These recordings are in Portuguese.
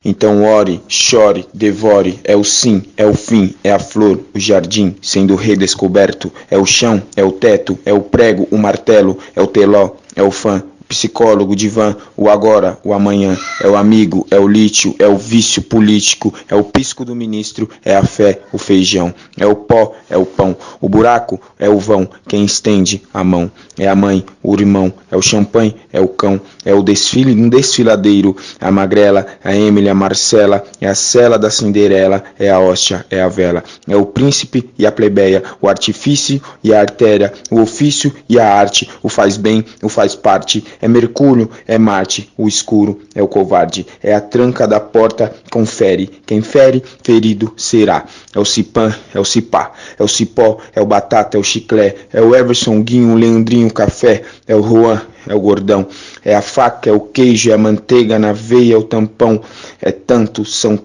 Então ore, chore, devore, é o sim, é o fim, é a flor, o jardim, sendo redescoberto, é o chão, é o teto, é o prego, o martelo, é o teló, é o fã, o psicólogo, o divã, o agora, o amanhã, é o amigo, é o lítio, é o vício político, é o pisco do ministro, é a fé, o feijão, é o pó, é o pão, o buraco, é o vão, quem estende a mão, é a mãe, o irmão, é o champanhe, é o cão, é o desfile um desfiladeiro, a magrela, a Emily, a Marcela, é a cela da Cinderela, é a hóstia, é a vela, é o príncipe e a plebeia, o artifício e a artéria, o ofício e a arte, o faz bem, o faz parte, é Mercúrio, é Marte, o escuro, é o covarde, é a tranca da porta, confere, quem fere, ferido será, é o cipã, é o cipá, é o cipó, é o batata, é o chiclé, é o Everson, Guinho, o Leandrinho, o café, é o Juan, é o gordão, é a faca, é o queijo, é a manteiga na veia, é o tampão, é tantos, são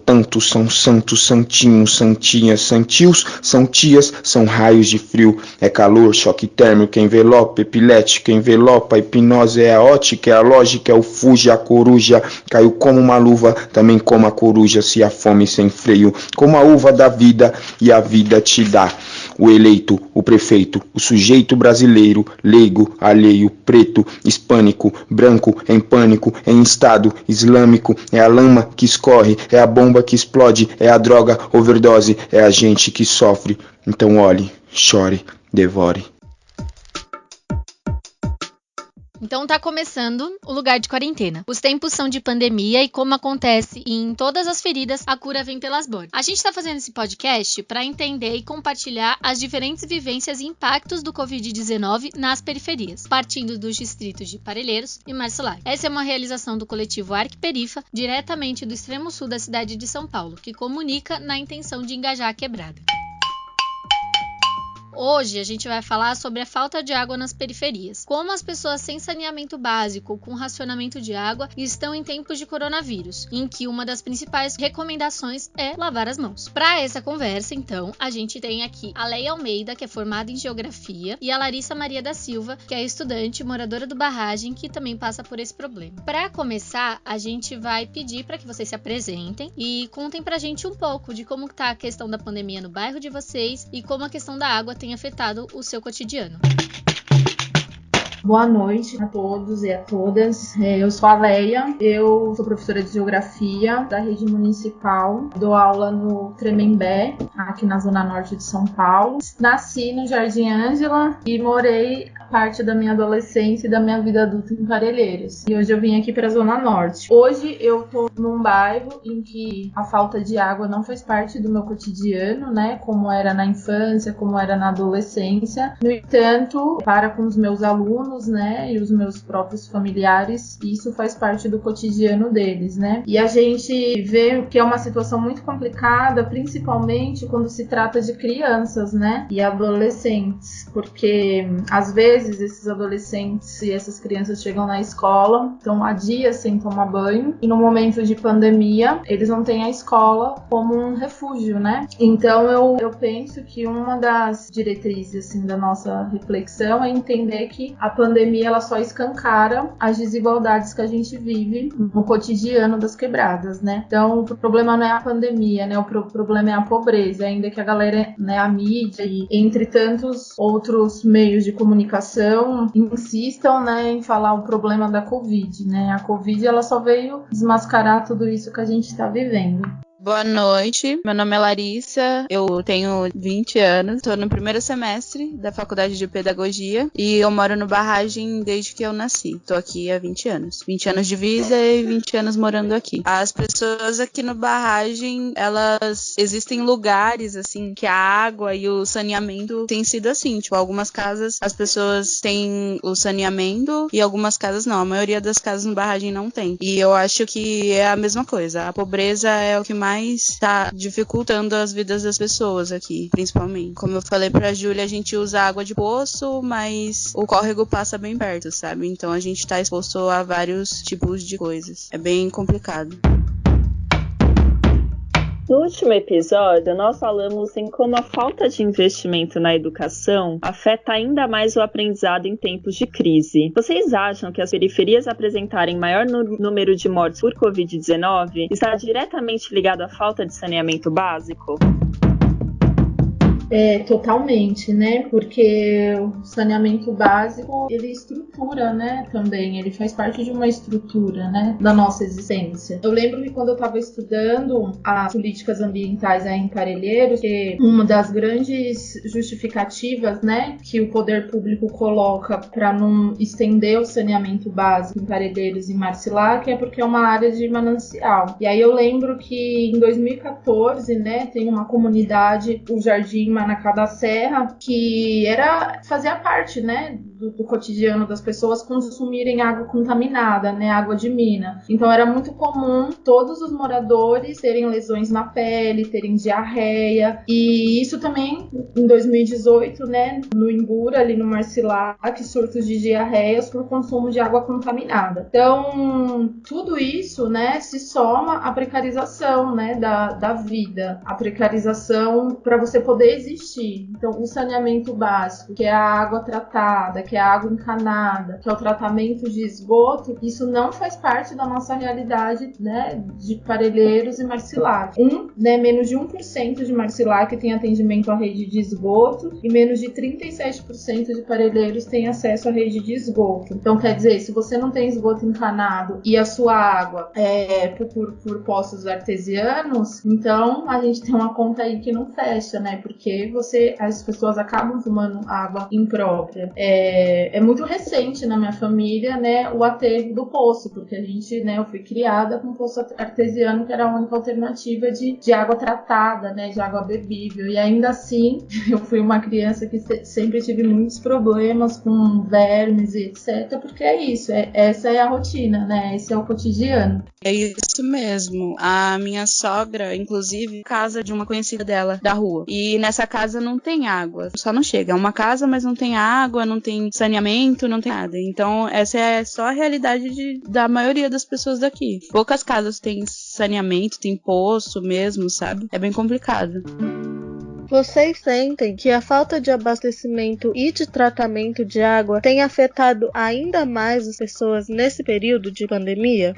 santos, santinhos, santinhas, santios, são tias, são raios de frio, é calor, choque térmico, é envelope, epilético, envelopa, hipnose, é a ótica, é a lógica, é o fuja, a coruja, caiu como uma luva, também como a coruja, se a fome sem freio, como a uva da vida, e a vida te dá. O eleito, o prefeito, o sujeito brasileiro, leigo, alheio, preto, hispânico, branco, em pânico, em estado islâmico, é a lama que escorre, é a bomba que explode, é a droga overdose, é a gente que sofre. Então olhe, chore, devore. Então tá começando o Lugar de Quarentena. Os tempos são de pandemia e como acontece em todas as feridas, a cura vem pelas bordas. A gente tá fazendo esse podcast para entender e compartilhar as diferentes vivências e impactos do Covid-19 nas periferias, partindo dos distritos de Parelheiros e Marcelário. Essa é uma realização do coletivo Arquiperifa, diretamente do extremo sul da cidade de São Paulo, que comunica na intenção de engajar a quebrada. Hoje a gente vai falar sobre a falta de água nas periferias, como as pessoas sem saneamento básico, com racionamento de água, estão em tempos de coronavírus, em que uma das principais recomendações é lavar as mãos. Para essa conversa, então, a gente tem aqui a Leia Almeida, que é formada em Geografia, e a Larissa Maria da Silva, que é estudante, moradora do Barragem, que também passa por esse problema. Para começar, a gente vai pedir para que vocês se apresentem e contem pra gente um pouco de como tá a questão da pandemia no bairro de vocês e como a questão da água tem afetado o seu cotidiano. Boa noite a todos e a todas. Eu sou a Leia, eu sou professora de Geografia da rede municipal, dou aula no Tremembé, aqui na zona norte de São Paulo. Nasci no Jardim Ângela e morei parte da minha adolescência e da minha vida adulta em Parelheiros. E hoje eu vim aqui para a Zona Norte. Hoje eu tô num bairro em que a falta de água não faz parte do meu cotidiano, né? Como era na infância, como era na adolescência. No entanto, para com os meus alunos, né? E os meus próprios familiares, isso faz parte do cotidiano deles, né? E a gente vê que é uma situação muito complicada, principalmente quando se trata de crianças, né? E adolescentes, porque às vezes esses adolescentes e essas crianças chegam na escola, estão há dias sem tomar banho, e no momento de pandemia, eles não têm a escola como um refúgio, né? Então eu penso que uma das diretrizes assim, da nossa reflexão é entender que a pandemia ela só escancara as desigualdades que a gente vive no cotidiano das quebradas, né? Então o problema não é a pandemia, né? O problema é a pobreza, ainda que a galera, né, a mídia e entre tantos outros meios de comunicação insistam, né, em falar o problema da Covid, né? A Covid ela só veio desmascarar tudo isso que a gente está vivendo. Boa noite, meu nome é Larissa, eu tenho 20 anos, estou no primeiro semestre da Faculdade de Pedagogia e eu moro no Barragem desde que eu nasci. Estou aqui há 20 anos. 20 anos de vida e 20 anos morando aqui. As pessoas aqui no Barragem, elas existem lugares assim que a água e o saneamento têm sido assim, tipo, algumas casas as pessoas têm o saneamento e algumas casas não. A maioria das casas no Barragem não tem. E eu acho que é a mesma coisa. A pobreza é o que mais tá dificultando as vidas das pessoas aqui, principalmente. Como eu falei pra Júlia, a gente usa água de poço, mas o córrego passa bem perto, sabe? Então a gente tá exposto a vários tipos de coisas. É bem complicado. No último episódio, nós falamos em como a falta de investimento na educação afeta ainda mais o aprendizado em tempos de crise. Vocês acham que as periferias apresentarem maior número de mortes por Covid-19 está diretamente ligado à falta de saneamento básico? Totalmente, né? Porque o saneamento básico, ele estrutura, né? Também, ele faz parte de uma estrutura, né? Da nossa existência. Eu lembro que quando eu estava estudando as políticas ambientais aí em Parelheiros, que uma das grandes justificativas, né? Que o poder público coloca para não estender o saneamento básico em Parelheiros e Marcilac é porque é uma área de manancial. E aí eu lembro que em 2014, né? Tem uma comunidade, o Jardim Manacá da Serra, que fazia parte, né, do cotidiano das pessoas consumirem água contaminada, né, água de mina. Então era muito comum todos os moradores terem lesões na pele, terem diarreia, e isso também em 2018, né, no Imbura, ali no Marcilac, surtos de diarreias por consumo de água contaminada. Então tudo isso, né, se soma à precarização, né, da vida, a precarização para você poder existir. Então, o saneamento básico, que é a água tratada, que é a água encanada, que é o tratamento de esgoto, isso não faz parte da nossa realidade, né, de Parelheiros e Marcilac. Menos de 1% de Marcilac tem atendimento à rede de esgoto e menos de 37% de Parelheiros tem acesso à rede de esgoto. Então, quer dizer, se você não tem esgoto encanado e a sua água é por poços artesianos, então a gente tem uma conta aí que não fecha, né, porque as pessoas acabam tomando água imprópria. É muito recente na minha família, né, o aterro do poço, porque a gente, né, eu fui criada com poço artesiano, que era a única alternativa de água tratada, né, de água bebível. E ainda assim, eu fui uma criança que sempre tive muitos problemas com vermes e etc, porque é isso, essa é a rotina, né, esse é o cotidiano. É isso mesmo. A minha sogra, inclusive, casa de uma conhecida dela da rua. E nessa casa não tem água, só não chega. É uma casa, mas não tem água, não tem saneamento, não tem nada. Então, essa é só a realidade da maioria das pessoas daqui. Poucas casas têm saneamento, tem poço mesmo, sabe? É bem complicado. Vocês sentem que a falta de abastecimento e de tratamento de água tem afetado ainda mais as pessoas nesse período de pandemia?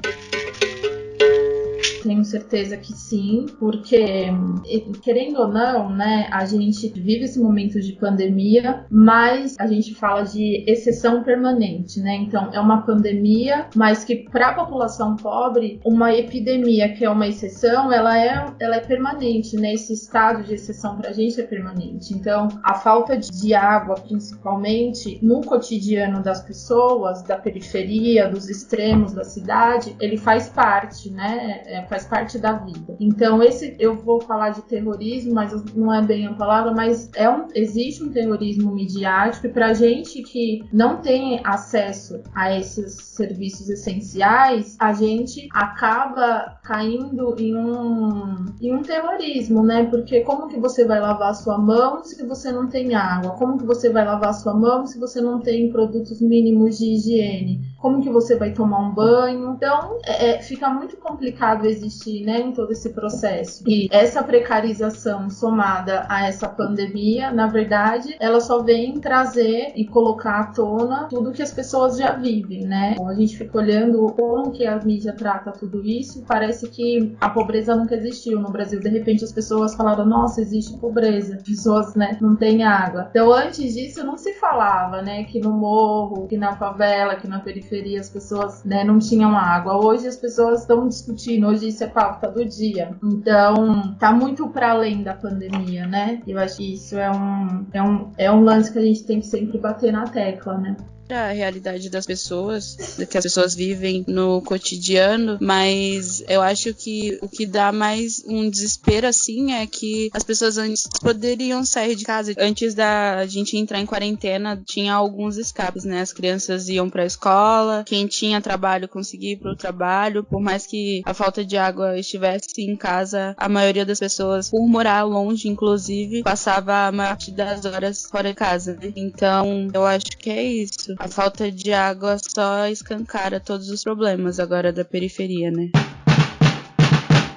Tenho certeza que sim, porque, querendo ou não, né, a gente vive esse momento de pandemia, mas a gente fala de exceção permanente, né? Então, é uma pandemia, mas que para a população pobre, uma epidemia que é uma exceção, ela é permanente, né? Esse estado de exceção para a gente é permanente. Então, a falta de água, principalmente no cotidiano das pessoas, da periferia, dos extremos da cidade, ele faz parte, né? Faz parte da vida. Então, eu vou falar de terrorismo, mas não é bem a palavra, mas existe um terrorismo midiático, e pra gente que não tem acesso a esses serviços essenciais, a gente acaba caindo em um terrorismo, né? Porque como que você vai lavar a sua mão se você não tem água? Como que você vai lavar a sua mão se você não tem produtos mínimos de higiene? Como que você vai tomar um banho? Então, fica muito complicado existir, né, em todo esse processo. E essa precarização somada a essa pandemia, na verdade, ela só vem trazer e colocar à tona tudo que as pessoas já vivem, né? A gente fica olhando como que a mídia trata tudo isso, parece que a pobreza nunca existiu no Brasil. De repente as pessoas falaram, nossa, existe pobreza, as pessoas, né, não têm água. Então, antes disso não se falava, né, que no morro, que na favela, que na periferia as pessoas, né, não tinham água. Hoje as pessoas estão discutindo, hoje isso é pauta do dia. Então, tá muito para além da pandemia, né? Eu acho que isso é um lance que a gente tem que sempre bater na tecla, né? A realidade das pessoas, que as pessoas vivem no cotidiano, mas eu acho que o que dá mais um desespero assim é que as pessoas antes poderiam sair de casa. Antes da gente entrar em quarentena, tinha alguns escapes, né? As crianças iam pra escola, quem tinha trabalho conseguia ir pro trabalho, por mais que a falta de água estivesse em casa, a maioria das pessoas, por morar longe, inclusive, passava a maior parte das horas fora de casa. Então, eu acho que é isso. A falta de água só escancara todos os problemas agora da periferia, né?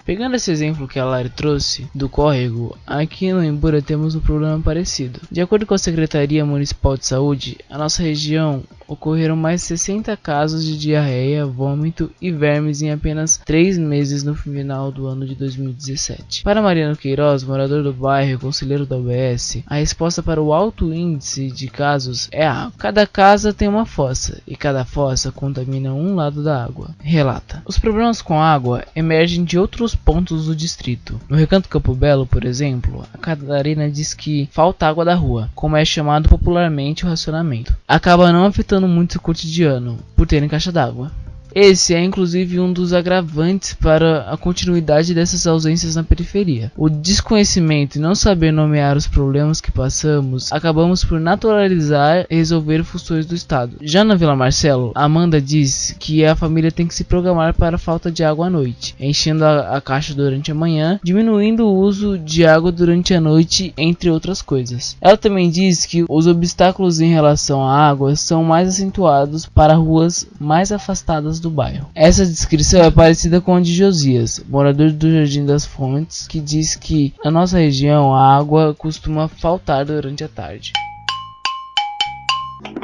Pegando esse exemplo que a Lari trouxe do córrego, aqui no Imbura temos um problema parecido. De acordo com a Secretaria Municipal de Saúde, a nossa região ocorreram mais de 60 casos de diarreia, vômito e vermes em apenas 3 meses no final do ano de 2017. Para Mariano Queiroz, morador do bairro e conselheiro da UBS, a resposta para o alto índice de casos é a água. Cada casa tem uma fossa e cada fossa contamina um lado da água, relata. Os problemas com água emergem de outros pontos do distrito. No Recanto Campo Belo, por exemplo, a Catarina diz que falta água da rua, como é chamado popularmente o racionamento. Acaba não afetando muito o cotidiano, por terem caixa d'água. Esse é inclusive um dos agravantes para a continuidade dessas ausências na periferia. O desconhecimento e não saber nomear os problemas que passamos, acabamos por naturalizar e resolver funções do Estado. Já na Vila Marcelo, Amanda diz que a família tem que se programar para a falta de água à noite, enchendo a caixa durante a manhã, diminuindo o uso de água durante a noite, entre outras coisas. Ela também diz que os obstáculos em relação à água são mais acentuados para ruas mais afastadas do bairro. Essa descrição é parecida com a de Josias, morador do Jardim das Fontes, que diz que na nossa região a água costuma faltar durante a tarde.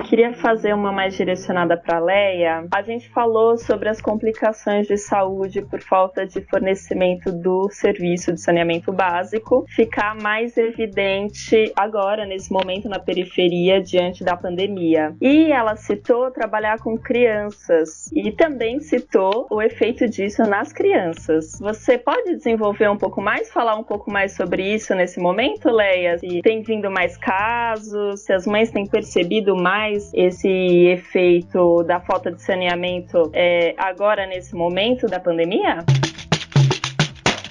Queria fazer uma mais direcionada para a Leia. A gente falou sobre as complicações de saúde por falta de fornecimento do serviço de saneamento básico, ficar mais evidente agora, nesse momento, na periferia, diante da pandemia. E ela citou trabalhar com crianças e também citou o efeito disso nas crianças. Você pode desenvolver um pouco mais, falar um pouco mais sobre isso nesse momento, Leia? Se tem vindo mais casos, se as mães têm percebido mais esse efeito da falta de saneamento agora nesse momento da pandemia?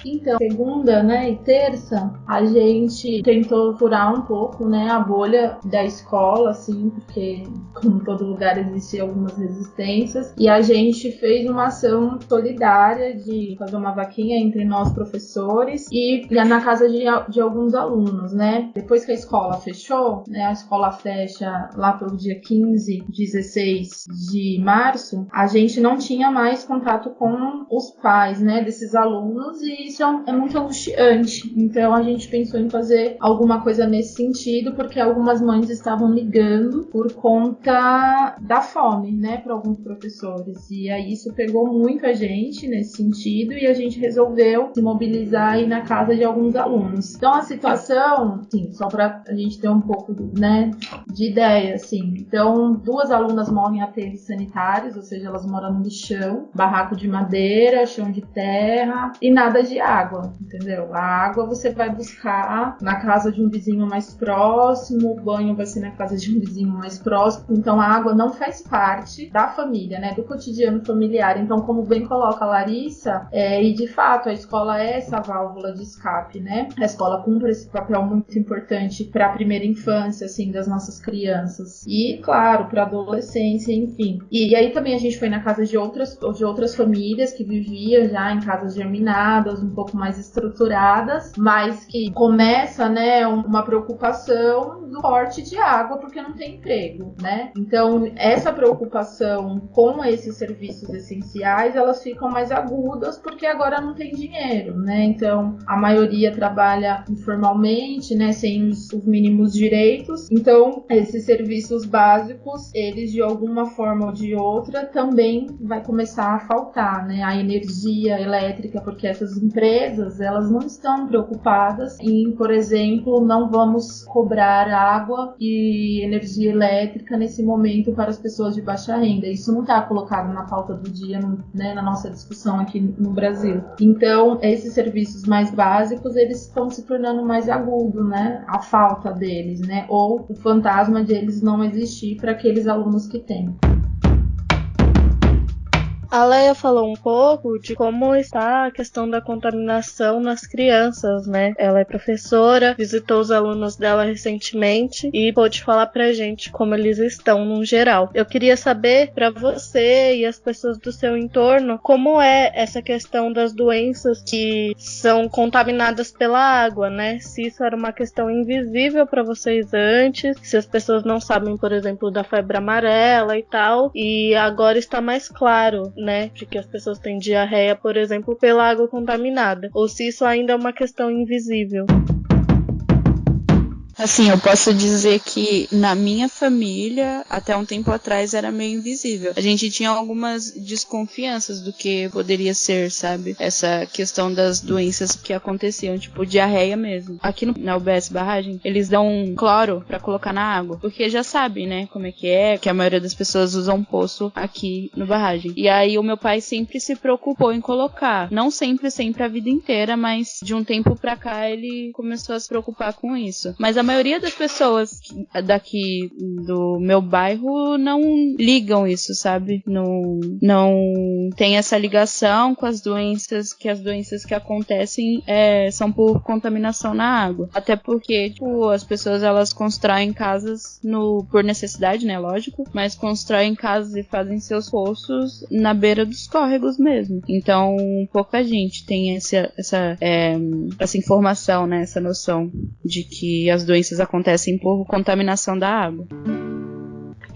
Então, segunda, e terça, a gente tentou furar um pouco, a bolha da escola, assim, porque como todo lugar existiam algumas resistências, e a gente fez uma ação solidária de fazer uma vaquinha entre nós professores e na casa de alguns alunos, Depois que a escola fechou, a escola fecha lá pelo dia 15, 16 de março, a gente não tinha mais contato com os pais, desses alunos, e isso é muito angustiante. Então a gente pensou em fazer alguma coisa nesse sentido, porque algumas mães estavam ligando por conta da fome, para alguns professores. E aí isso pegou muito a gente nesse sentido, e a gente resolveu se mobilizar aí na casa de alguns alunos. Então a situação, sim, só para a gente ter um pouco de ideia, assim. Então 2 alunas morrem em aterros sanitários, ou seja, elas moram no chão, barraco de madeira, chão de terra e nada de água, entendeu? A água você vai buscar na casa de um vizinho mais próximo, o banho vai ser na casa de um vizinho mais próximo, então a água não faz parte da família, do cotidiano familiar. Então, como bem coloca a Larissa, e de fato a escola é essa válvula de escape, A escola cumpre esse papel muito importante para a primeira infância, assim, das nossas crianças e, claro, para a adolescência, enfim. E aí também a gente foi na casa de outras famílias que viviam já em casas germinadas, um pouco mais estruturadas, mas que começa, uma preocupação do corte de água porque não tem emprego, Então, essa preocupação com esses serviços essenciais, elas ficam mais agudas porque agora não tem dinheiro, Então, a maioria trabalha informalmente, sem os mínimos direitos. Então, esses serviços básicos, eles de alguma forma ou de outra também vai começar a faltar, A energia elétrica, porque essas empresas, elas não estão preocupadas em, por exemplo, não vamos cobrar água e energia elétrica nesse momento para as pessoas de baixa renda. Isso não está colocado na pauta do dia, na nossa discussão aqui no Brasil. Então, esses serviços mais básicos, eles estão se tornando mais agudos, a falta deles, ou o fantasma de eles não existir para aqueles alunos que têm. A Leia falou um pouco de como está a questão da contaminação nas crianças, Ela é professora, visitou os alunos dela recentemente e pôde falar pra gente como eles estão no geral. Eu queria saber pra você e as pessoas do seu entorno como é essa questão das doenças que são contaminadas pela água, Se isso era uma questão invisível pra vocês antes, se as pessoas não sabem, por exemplo, da febre amarela e tal, e agora está mais claro. né, de que as pessoas têm diarreia, por exemplo, pela água contaminada, ou se isso ainda é uma questão invisível. Assim, eu posso dizer que na minha família, até um tempo atrás, era meio invisível. A gente tinha algumas desconfianças do que poderia ser, sabe? Essa questão das doenças que aconteciam, tipo diarreia mesmo. Aqui na UBS Barragem, eles dão cloro pra colocar na água, porque já sabem, né, como é, que a maioria das pessoas usam poço aqui no Barragem. E aí o meu pai sempre se preocupou em colocar. Não sempre a vida inteira, mas de um tempo pra cá ele começou a se preocupar com isso. Mas a maioria das pessoas daqui do meu bairro não ligam isso, sabe? Não tem essa ligação com as doenças que acontecem são por contaminação na água. Até porque, tipo, as pessoas elas constroem casas por necessidade, né? Lógico, mas constroem casas e fazem seus poços na beira dos córregos mesmo. Então, pouca gente tem essa informação, né? Essa noção de que as doenças acontecem por contaminação da água.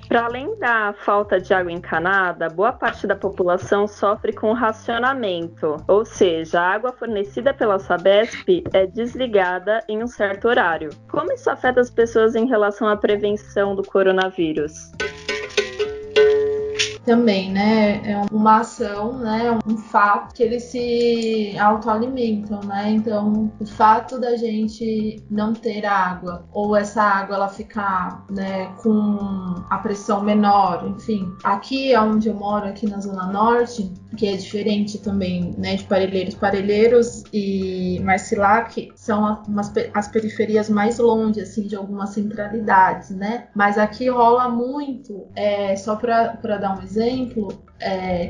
Para além da falta de água encanada, boa parte da população sofre com racionamento, ou seja, a água fornecida pela Sabesp é desligada em um certo horário. Como isso afeta as pessoas em relação à prevenção do coronavírus? Também, né, é uma ação, né, um fato que eles se autoalimentam, né, então o fato da gente não ter água, ou essa água ela ficar, né, com a pressão menor, enfim, aqui onde eu moro, aqui na Zona Norte, que é diferente também, né, de Parelheiros e Marcilac são as periferias mais longe, assim, de algumas centralidades, né, mas aqui rola muito, só para dar um exemplo,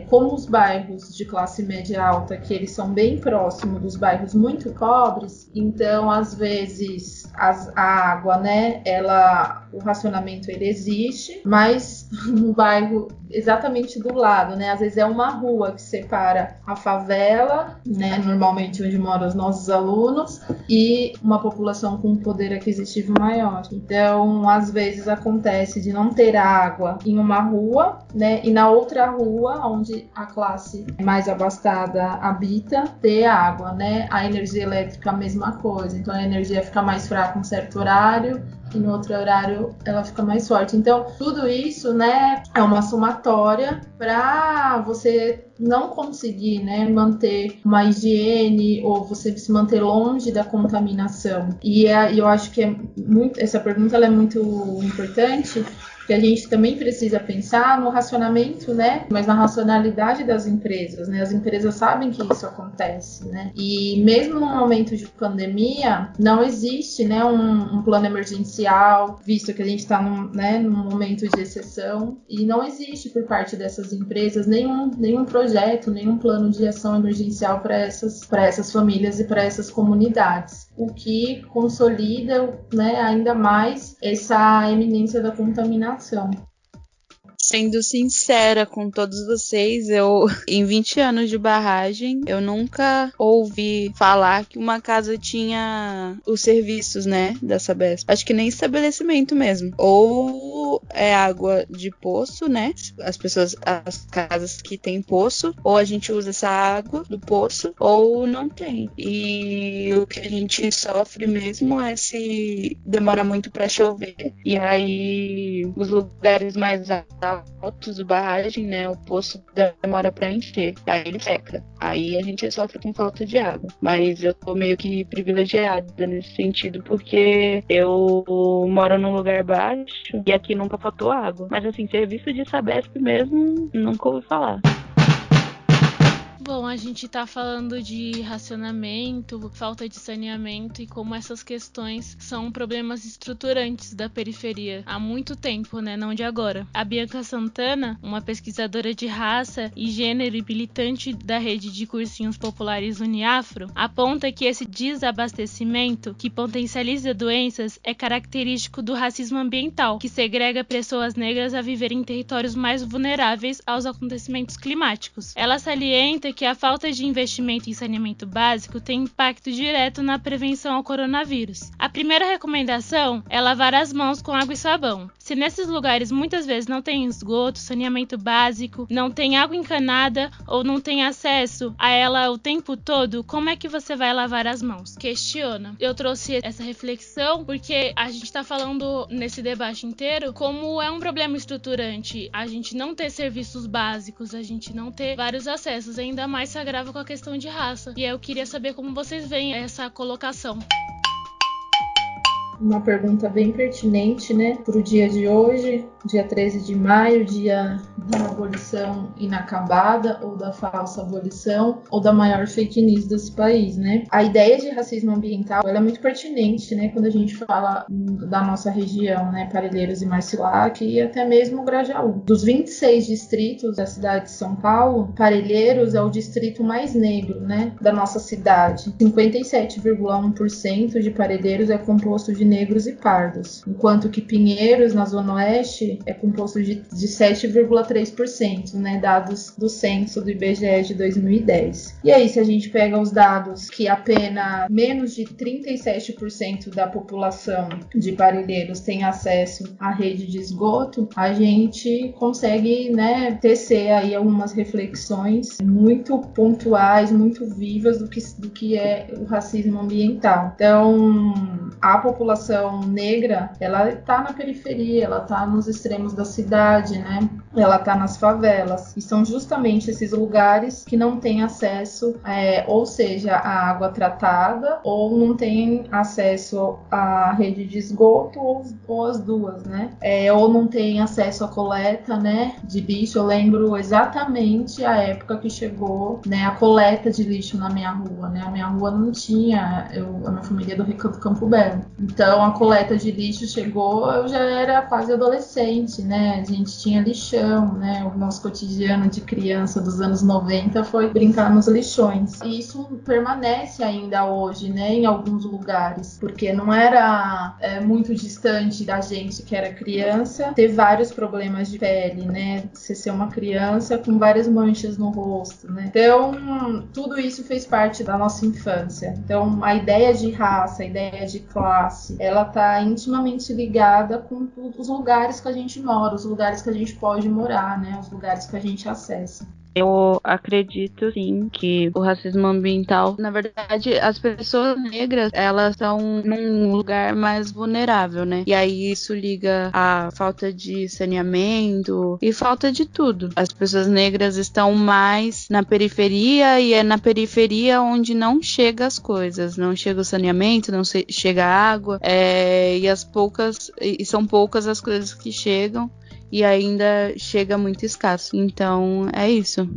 como os bairros de classe média alta, que eles são bem próximos dos bairros muito pobres, então às vezes a água, né, o racionamento ele existe, mas no bairro exatamente do lado, né, às vezes é uma rua que separa a favela, né, normalmente onde moram os nossos alunos, e uma população com um poder aquisitivo maior. Então, às vezes acontece de não ter água em uma rua, né, e na outra rua, onde a classe mais abastada habita, ter água, né, a energia elétrica a mesma coisa, então a energia fica mais fraca em um certo horário, e no outro horário ela fica mais forte. Então, tudo isso, né, é uma somatória para você não conseguir, né, manter uma higiene ou você se manter longe da contaminação. E eu acho que essa pergunta ela é muito importante, porque a gente também precisa pensar no racionamento, né? Mas na racionalidade das empresas, né? As empresas sabem que isso acontece, né? E mesmo no momento de pandemia, não existe, né, um plano emergencial, visto que a gente está num momento de exceção, e não existe por parte dessas empresas nenhum projeto, nenhum plano de ação emergencial para essas famílias e para essas comunidades, o que consolida, né, ainda mais essa eminência da contaminação. Sendo sincera com todos vocês, em 20 anos de barragem, eu nunca ouvi falar que uma casa tinha os serviços, né, da Sabesp. Acho que nem estabelecimento mesmo. Ou é água de poço, né, as casas que tem poço, ou a gente usa essa água do poço, ou não tem. E o que a gente sofre mesmo é se demora muito pra chover. E aí, os lugares mais altos do barragem, né, o poço demora pra encher, aí ele seca, aí a gente sofre com falta de água, mas eu tô meio que privilegiada nesse sentido, porque eu moro num lugar baixo e aqui nunca faltou água, mas assim, serviço de Sabesp mesmo, nunca ouvi falar. Bom, a gente tá falando de racionamento, falta de saneamento e como essas questões são problemas estruturantes da periferia há muito tempo, né? Não de agora. A Bianca Santana, uma pesquisadora de raça e gênero e militante da rede de cursinhos populares Uniafro, aponta que esse desabastecimento que potencializa doenças é característico do racismo ambiental, que segrega pessoas negras a viver em territórios mais vulneráveis aos acontecimentos climáticos. Ela salienta que a falta de investimento em saneamento básico tem impacto direto na prevenção ao coronavírus. A primeira recomendação é lavar as mãos com água e sabão. Se nesses lugares muitas vezes não tem esgoto, saneamento básico, não tem água encanada ou não tem acesso a ela o tempo todo, como é que você vai lavar as mãos? Questiona. Eu trouxe essa reflexão porque a gente está falando nesse debate inteiro como é um problema estruturante a gente não ter serviços básicos, a gente não ter vários acessos, ainda mais se agrava com a questão de raça. E eu queria saber como vocês veem essa colocação. Uma pergunta bem pertinente, né, para o dia de hoje, dia 13 de maio, dia da abolição inacabada, ou da falsa abolição, ou da maior fake news desse país, né? A ideia de racismo ambiental, ela é muito pertinente, né, quando a gente fala da nossa região, né, Parelheiros e Marcilac, e até mesmo Grajaú. Dos 26 distritos da cidade de São Paulo, Parelheiros é o distrito mais negro, né, da nossa cidade. 57,1% de Parelheiros é composto de negros e pardos, enquanto que Pinheiros, na Zona Oeste, é composto de 7,3%, né, dados do censo do IBGE de 2010. E aí, se a gente pega os dados que apenas menos de 37% da população de Parelheiros tem acesso à rede de esgoto, a gente consegue, né, tecer aí algumas reflexões muito pontuais, muito vivas do que é o racismo ambiental. Então, a população negra, ela está na periferia, ela está nos extremos da cidade, né? Ela está nas favelas. E são justamente esses lugares que não têm acesso, ou seja, à água tratada, ou não têm acesso à rede de esgoto, ou as duas, né? Ou não têm acesso à coleta, né, de lixo. Eu lembro exatamente a época que chegou, né, a coleta de lixo na minha rua, né? A minha rua não tinha, a minha família é do Recanto Campo Belo. Então, a coleta de lixo chegou, eu já era quase adolescente, né? A gente tinha lixão, né? O nosso cotidiano de criança dos anos 90 foi brincar nos lixões. E isso permanece ainda hoje, né? Em alguns lugares, porque não era muito distante da gente que era criança ter vários problemas de pele, né? Você ser uma criança com várias manchas no rosto, né? Então, tudo isso fez parte da nossa infância. Então, a ideia de raça, a ideia de classe, ela está intimamente ligada com os lugares que a gente mora, os lugares que a gente pode morar, né? Os lugares que a gente acessa. Eu acredito, sim, que o racismo ambiental, na verdade, as pessoas negras, elas estão num lugar mais vulnerável, né? E aí isso liga à falta de saneamento e falta de tudo. As pessoas negras estão mais na periferia e é na periferia onde não chega as coisas, não chega o saneamento, não chega a água, e são poucas as coisas que chegam. E ainda chega muito escasso. Então, é isso.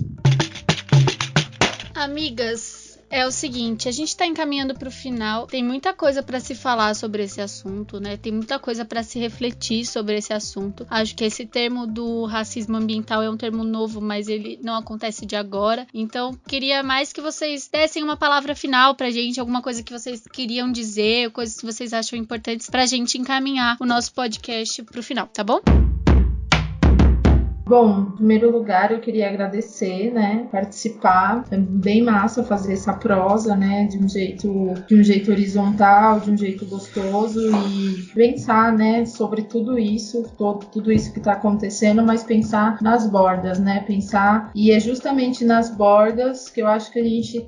Amigas, é o seguinte, a gente está encaminhando para o final. Tem muita coisa para se falar sobre esse assunto, né? Tem muita coisa para se refletir sobre esse assunto. Acho que esse termo do racismo ambiental é um termo novo, mas ele não acontece de agora. Então, queria mais que vocês dessem uma palavra final pra gente, alguma coisa que vocês queriam dizer, coisas que vocês acham importantes pra gente encaminhar o nosso podcast pro final, tá bom? Bom, em primeiro lugar eu queria agradecer, né, participar. É bem massa fazer essa prosa, né, de um jeito horizontal, de um jeito gostoso e pensar, né, sobre tudo isso que está acontecendo, mas pensar nas bordas, né, e é justamente nas bordas que eu acho que a gente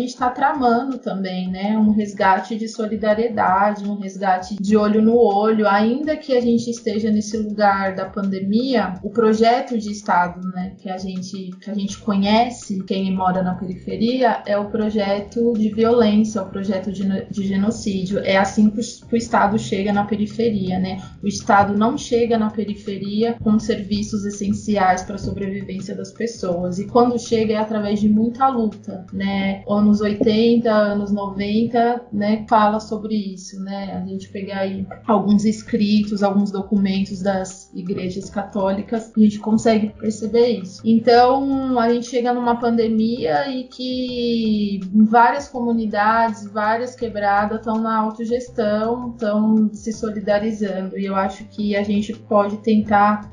está tramando também, né, um resgate de solidariedade, um resgate de olho no olho, ainda que a gente esteja nesse lugar da pandemia. O projeto de Estado, né, que a gente conhece, quem mora na periferia, é o projeto de violência, o projeto de genocídio. É assim que o Estado chega na periferia, né? O Estado não chega na periferia com serviços essenciais para a sobrevivência das pessoas. E quando chega é através de muita luta, né? Anos 80, anos 90, né, fala sobre isso, né? A gente pegar aí alguns escritos, alguns documentos das igrejas católicas históricas, a gente consegue perceber isso. Então, a gente chega numa pandemia e que várias comunidades, várias quebradas estão na autogestão, estão se solidarizando. E eu acho que a gente pode tentar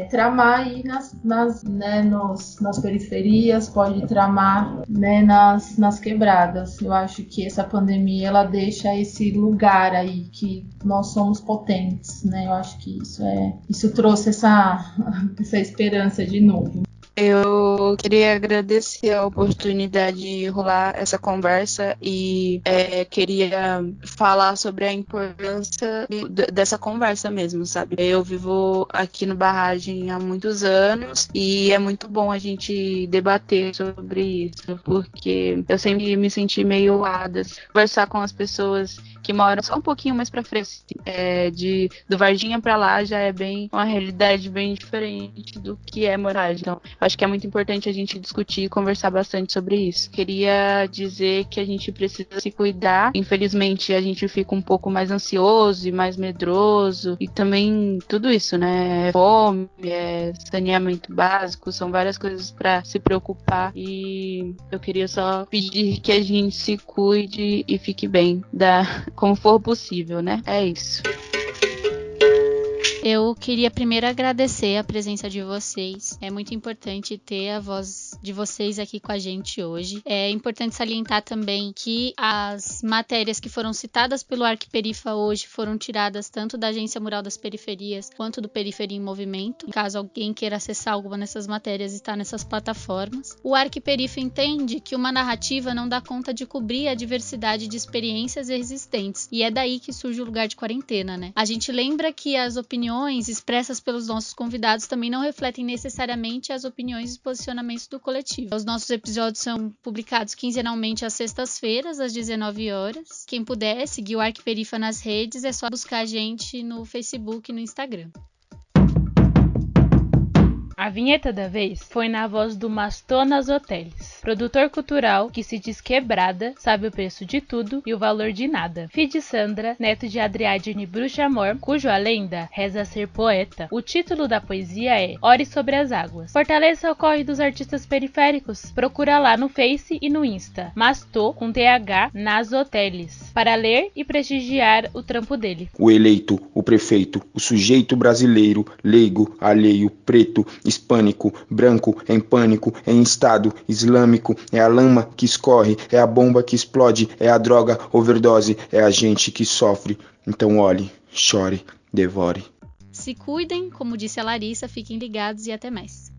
tramar aí nas periferias, pode tramar, né, nas quebradas. Eu acho que essa pandemia ela deixa esse lugar aí que nós somos potentes, né? Eu acho que isso trouxe essa esperança de novo. Eu queria agradecer a oportunidade de rolar essa conversa e queria falar sobre a importância dessa conversa mesmo, sabe? Eu vivo aqui no Barragem há muitos anos e é muito bom a gente debater sobre isso, porque eu sempre me senti meio conversar com as pessoas que moram só um pouquinho mais pra frente, do Varginha pra lá já é uma realidade bem diferente do que é morar. Então, acho que é muito importante a gente discutir e conversar bastante sobre isso. Queria dizer que a gente precisa se cuidar. Infelizmente, a gente fica um pouco mais ansioso e mais medroso. E também tudo isso, né? Fome, saneamento básico, são várias coisas para se preocupar. E eu queria só pedir que a gente se cuide e fique bem, como for possível, né? É isso. Eu queria primeiro agradecer a presença de vocês. É muito importante ter a voz de vocês aqui com a gente hoje. É importante salientar também que as matérias que foram citadas pelo Arquiperifa hoje foram tiradas tanto da Agência Mural das Periferias quanto do Periferia em Movimento. Caso alguém queira acessar alguma dessas matérias, está nessas plataformas. O Arquiperifa entende que uma narrativa não dá conta de cobrir a diversidade de experiências existentes. E é daí que surge o lugar de quarentena, né? A gente lembra que as opiniões expressas pelos nossos convidados também não refletem necessariamente as opiniões e posicionamentos do coletivo. Os nossos episódios são publicados quinzenalmente às sextas-feiras, às 19 horas. Quem puder seguir o Arquiperifa nas redes, é só buscar a gente no Facebook e no Instagram. A vinheta da vez foi na voz do Mastô Nazoteles, produtor cultural que se diz quebrada, sabe o preço de tudo e o valor de nada. Filho de Sandra, neto de Adriadne Bruxa Amor, cujo a lenda reza ser poeta. O título da poesia é Ore sobre as Águas. Fortaleça o corre dos artistas periféricos. Procura lá no Face e no Insta. Mastô, com TH, Nazoteles, para ler e prestigiar o trampo dele. O eleito, o prefeito, o sujeito brasileiro, leigo, alheio, preto, hispânico, branco, em pânico, em estado islâmico, é a lama que escorre, é a bomba que explode, é a droga overdose, é a gente que sofre. Então olhe, chore, devore. Se cuidem, como disse a Larissa, fiquem ligados e até mais.